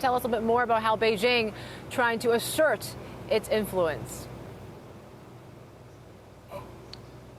Tell us a bit more about how Beijing trying to assert its influence.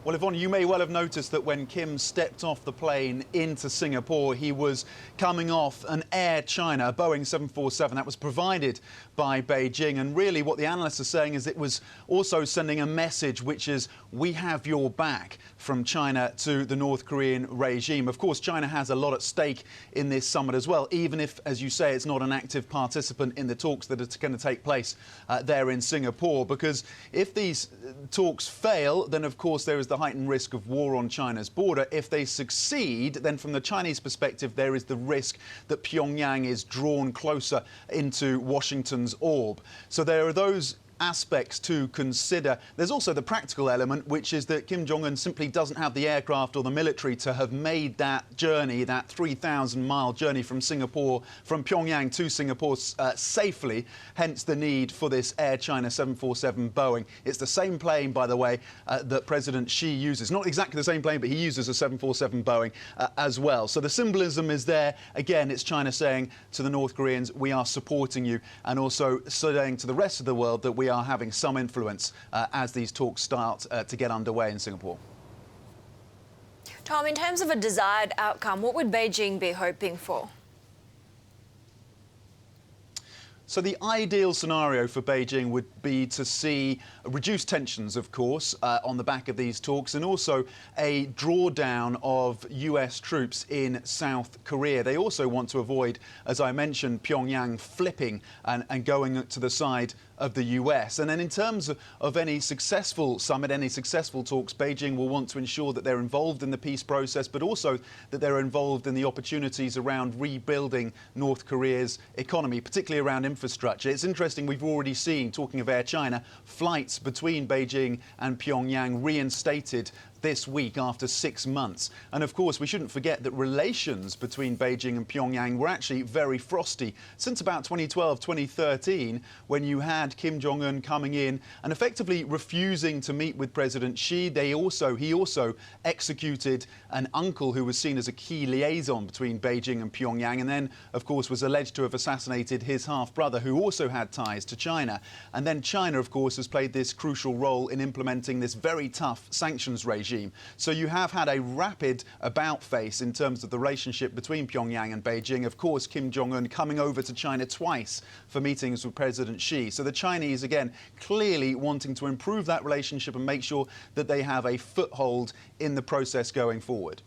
Well, Yvonne, you may well have noticed that when Kim stepped off the plane into Singapore, he was coming off an Air China Boeing 747 that was provided by Beijing. And really what the analysts are saying is it was also sending a message, which is we have your back, from China to the North Korean regime. Of course, China has a lot at stake in this summit as well, even if, as you say, it's not an active participant in the talks that are going to take place there in Singapore. Because if these talks fail, then of course there is the heightened risk of war on China's border. If they succeed, then from the Chinese perspective, there is the risk that Pyongyang is drawn closer into Washington's orb. So there are those aspects to consider. There's also the practical element, which is that Kim Jong Un simply doesn't have the aircraft or the military to have made that journey, that 3,000-mile journey from Pyongyang to Singapore safely, hence the need for this Air China 747 Boeing. It's the same plane, by the way, that President Xi uses. Not exactly the same plane, but he uses a 747 Boeing as well. So the symbolism is there. Again, it's China saying to the North Koreans, we are supporting you, and also saying to the rest of the world that we are having some influence as these talks start to get underway in Singapore. Tom, in terms of a desired outcome, what would Beijing be hoping for? So the ideal scenario for Beijing would be to see reduced tensions, of course, on the back of these talks, and also a drawdown of US troops in South Korea. They also want to avoid, as I mentioned, Pyongyang flipping and going to the side of the US. And then in terms of any successful summit, any successful talks, Beijing will want to ensure that they're involved in the peace process, but also that they're involved in the opportunities around rebuilding North Korea's economy, particularly around infrastructure. It's interesting, we've already seen, talking of Air China, flights between Beijing and Pyongyang reinstated this week after 6 months. And of course, we shouldn't forget that relations between Beijing and Pyongyang were actually very frosty since about 2012, 2013, when you had Kim Jong Un coming in and effectively refusing to meet with President Xi. He also executed an uncle who was seen as a key liaison between Beijing and Pyongyang, and then, of course, was alleged to have assassinated his half-brother, who also had ties to China. And then China, of course, has played this crucial role in implementing this very tough sanctions regime. So you have had a rapid about-face in terms of the relationship between Pyongyang and Beijing. Of course, Kim Jong Un coming over to China twice for meetings with President Xi. So the Chinese, again, clearly wanting to improve that relationship and make sure that they have a foothold in the process going forward.